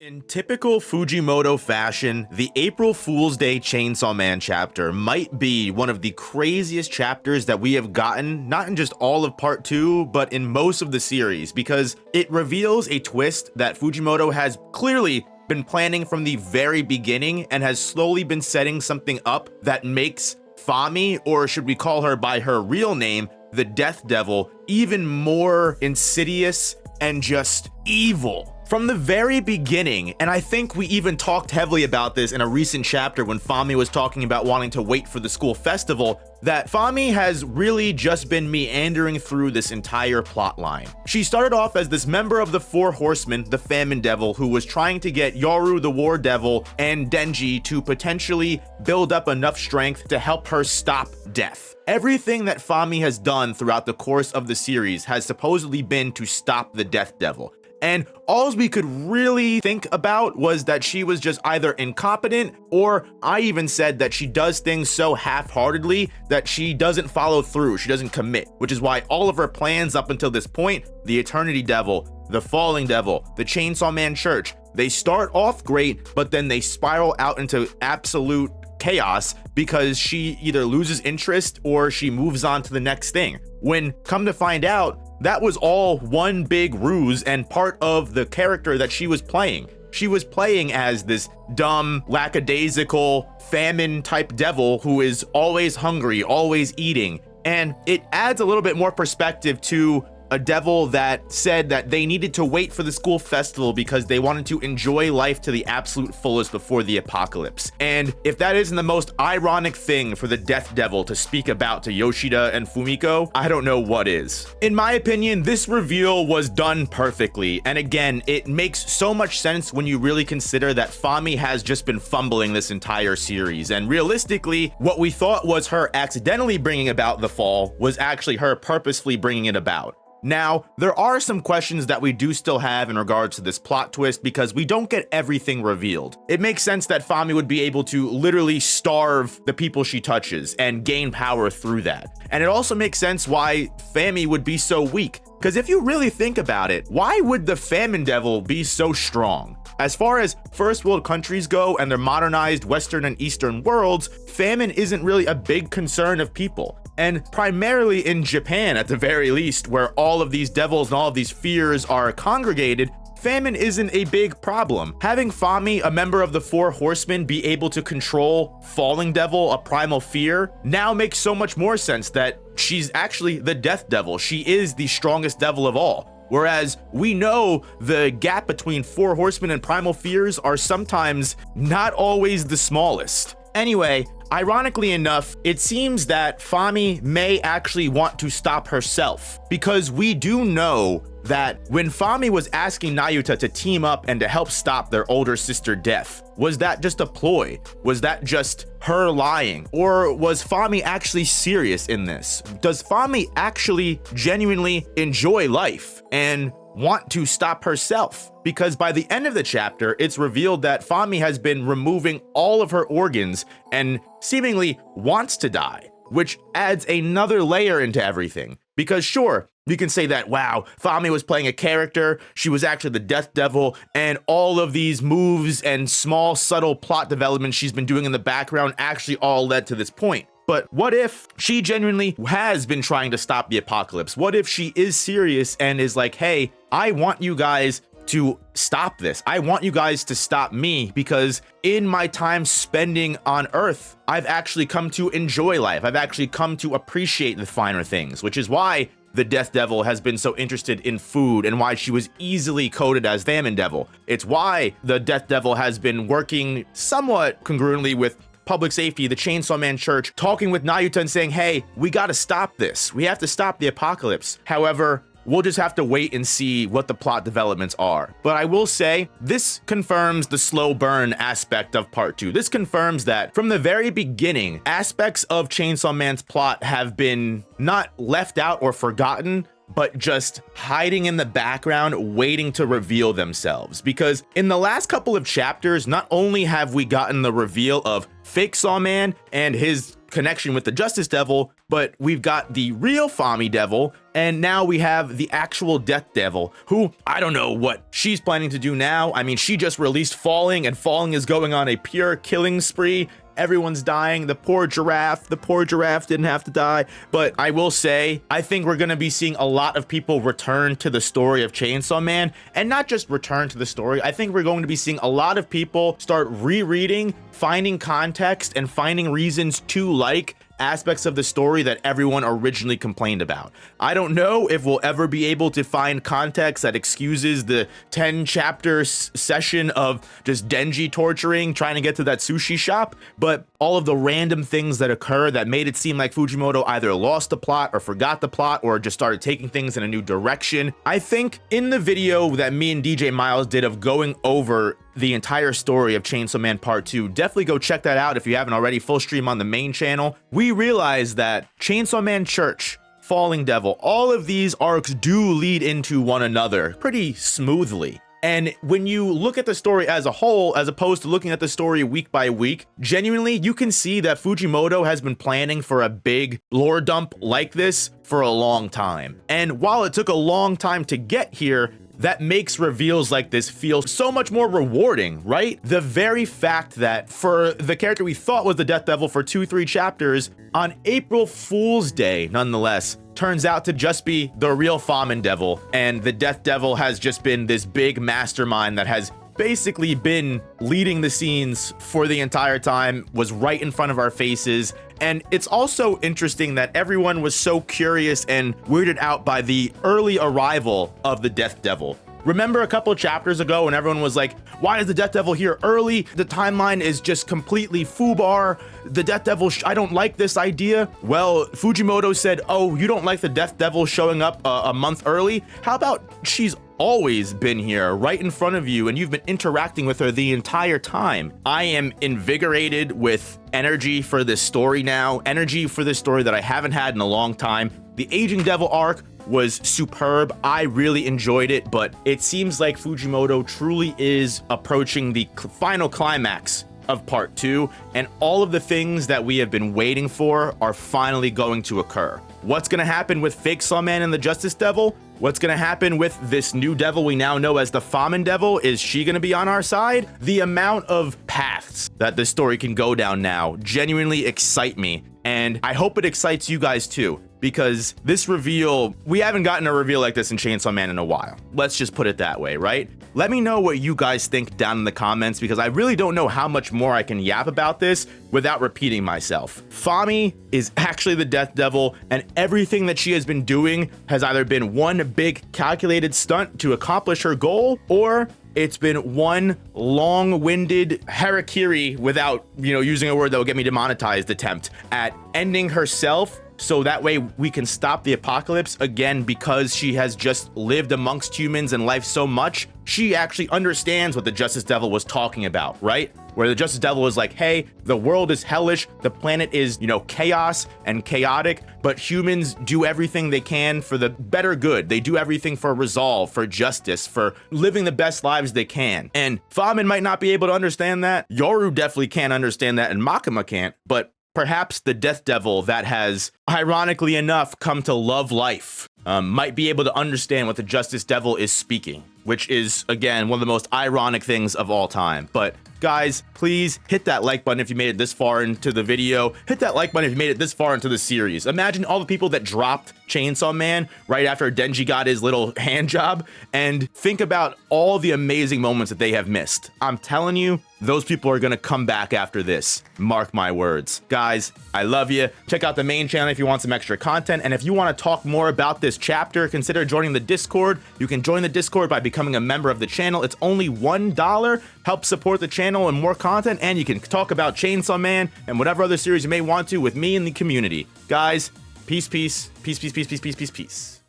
In typical Fujimoto fashion, the April Fool's Day Chainsaw Man chapter might be one of the craziest chapters that we have gotten, not in just all of part 2, but in most of the series, because it reveals a twist that Fujimoto has clearly been planning from the very beginning and has slowly been setting something up that makes Fami, or should we call her by her real name, the Death Devil, even more insidious and just evil. From the very beginning, and I think we even talked heavily about this in a recent chapter when Fami was talking about wanting to wait for the school festival, that Fami has really just been meandering through this entire plot line. She started off as this member of the Four Horsemen, the Famine Devil, who was trying to get Yoru the War Devil and Denji to potentially build up enough strength to help her stop death. Everything that Fami has done throughout the course of the series has supposedly been to stop the Death Devil. And all we could really think about was that she was just either incompetent, or I even said that she does things so half-heartedly that she doesn't follow through, she doesn't commit, which is why all of her plans up until this point, the Eternity Devil, the Falling Devil, the Chainsaw Man Church, they start off great, but then they spiral out into absolute chaos because she either loses interest or she moves on to the next thing. When come to find out, that was all one big ruse and part of the character that she was playing. She was playing as this dumb, lackadaisical, famine type devil who is always hungry, always eating. And it adds a little bit more perspective to a devil that said that they needed to wait for the school festival because they wanted to enjoy life to the absolute fullest before the apocalypse. And if that isn't the most ironic thing for the Death Devil to speak about to Yoshida and Fumiko, I don't know what is. In my opinion, this reveal was done perfectly. And again, it makes so much sense when you really consider that Fami has just been fumbling this entire series. And realistically, what we thought was her accidentally bringing about the fall was actually her purposefully bringing it about. Now, there are some questions that we do still have in regards to this plot twist because we don't get everything revealed. It makes sense that Fami would be able to literally starve the people she touches and gain power through that. And it also makes sense why Fami would be so weak. Because if you really think about it, why would the Famine Devil be so strong? As far as first world countries go and their modernized Western and Eastern worlds, famine isn't really a big concern of people. And primarily in Japan, at the very least, where all of these devils and all of these fears are congregated, famine isn't a big problem. Having Fami, a member of the Four Horsemen, be able to control Falling Devil, a primal fear, now makes so much more sense that she's actually the Death Devil. She is the strongest devil of all. Whereas we know the gap between Four Horsemen and primal fears are sometimes not always the smallest. Anyway, ironically enough, it seems that Fami may actually want to stop herself, because we do know that when Fami was asking Nayuta to team up and to help stop their older sister death, was that just a ploy? Was that just her lying? Or was Fami actually serious in this? Does Fami actually genuinely enjoy life and want to stop herself? Because by the end of the chapter, it's revealed that Fami has been removing all of her organs and seemingly wants to die, which adds another layer into everything. Because sure, you can say that, wow, Fami was playing a character, she was actually the Death Devil, and all of these moves and small, subtle plot developments she's been doing in the background actually all led to this point. But what if she genuinely has been trying to stop the apocalypse? What if she is serious and is like, hey, I want you guys to stop this. I want you guys to stop me, because in my time spending on Earth, I've actually come to enjoy life. I've actually come to appreciate the finer things, which is why the Death Devil has been so interested in food and why she was easily coded as Famine Devil. It's why the Death Devil has been working somewhat congruently with public safety, the Chainsaw Man Church, talking with Nayuta and saying, hey, we gotta stop this. We have to stop the apocalypse. However, we'll just have to wait and see what the plot developments are. But I will say, this confirms the slow burn aspect of part 2. This confirms that from the very beginning, aspects of Chainsaw Man's plot have been not left out or forgotten, but just hiding in the background, waiting to reveal themselves. Because in the last couple of chapters, not only have we gotten the reveal of Fake Sawman and his connection with the Justice Devil, but we've got the real Fami Devil, and now we have the actual Death Devil, who I don't know what she's planning to do now. I mean, she just released Falling, and Falling is going on a pure killing spree. Everyone's dying. The poor giraffe didn't have to die. But I will say, I think we're going to be seeing a lot of people return to the story of Chainsaw Man, and not just return to the story. I think we're going to be seeing a lot of people start rereading, finding context, and finding reasons to like aspects of the story that everyone originally complained about. I don't know if we'll ever be able to find context that excuses the 10 chapter session of just Denji torturing, trying to get to that sushi shop, but all of the random things that occur that made it seem like Fujimoto either lost the plot or forgot the plot or just started taking things in a new direction. I think in the video that me and DJ Miles did of going over the entire story of Chainsaw Man Part 2, definitely go check that out if you haven't already. Full stream on the main channel. We realized that Chainsaw Man Church, Falling Devil, all of these arcs do lead into one another pretty smoothly. And when you look at the story as a whole, as opposed to looking at the story week by week, genuinely, you can see that Fujimoto has been planning for a big lore dump like this for a long time. And while it took a long time to get here, that makes reveals like this feel so much more rewarding, right? The very fact that for the character we thought was the Death Devil for 2-3 chapters, on April Fool's Day, nonetheless, turns out to just be the real Fami Devil, and the Death Devil has just been this big mastermind that has basically been leading the scenes for the entire time, was right in front of our faces. And it's also interesting that everyone was so curious and weirded out by the early arrival of the Death Devil. Remember a couple chapters ago when everyone was like, why is the Death Devil here early? The timeline is just completely foobar. The Death Devil, I don't like this idea. Well, Fujimoto said, oh, you don't like the Death Devil showing up a month early? How about she's always been here right in front of you and you've been interacting with her the entire time? I am invigorated with energy for this story now, energy for this story that I haven't had in a long time. The Aging Devil arc was superb. I really enjoyed it, but it seems like Fujimoto truly is approaching the final climax of Part 2, and all of the things that we have been waiting for are finally going to occur. What's going to happen with Fake Sawman and the Justice Devil? What's going to happen with this new devil we now know as the Fami Devil? Is she going to be on our side? The amount of paths that this story can go down now genuinely excite me, and I hope it excites you guys too, because this reveal, we haven't gotten a reveal like this in Chainsaw Man in a while. Let's just put it that way, right? Let me know what you guys think down in the comments, because I really don't know how much more I can yap about this without repeating myself. Fami is actually the Death Devil, and everything that she has been doing has either been one big calculated stunt to accomplish her goal, or it's been one long-winded harakiri, without, using a word that will get me demonetized, attempt at ending herself, so that way we can stop the apocalypse. Again, because she has just lived amongst humans and life so much, she actually understands what the Justice Devil was talking about, right? Where the Justice Devil was like, hey, the world is hellish, the planet is, chaos and chaotic, but humans do everything they can for the better good. They do everything for resolve, for justice, for living the best lives they can. And Famin might not be able to understand that. Yoru definitely can't understand that, and Makima can't, but perhaps the Death Devil that has, ironically enough, come to love life might be able to understand what the Justice Devil is speaking, which is, again, one of the most ironic things of all time. But guys, please hit that like button if you made it this far into the video. Hit that like button if you made it this far into the series. Imagine all the people that dropped Chainsaw Man right after Denji got his little hand job, and think about all the amazing moments that they have missed. I'm telling you, those people are gonna come back after this. Mark my words. Guys, I love you. Check out the main channel if you want some extra content, and if you want to talk more about this chapter, consider joining the Discord. You can join the Discord by becoming a member of the channel. It's only $1. Help support the channel and more content, and you can talk about Chainsaw Man and whatever other series you may want to with me and the community. Guys, peace, peace, peace, peace, peace, peace, peace, peace, peace.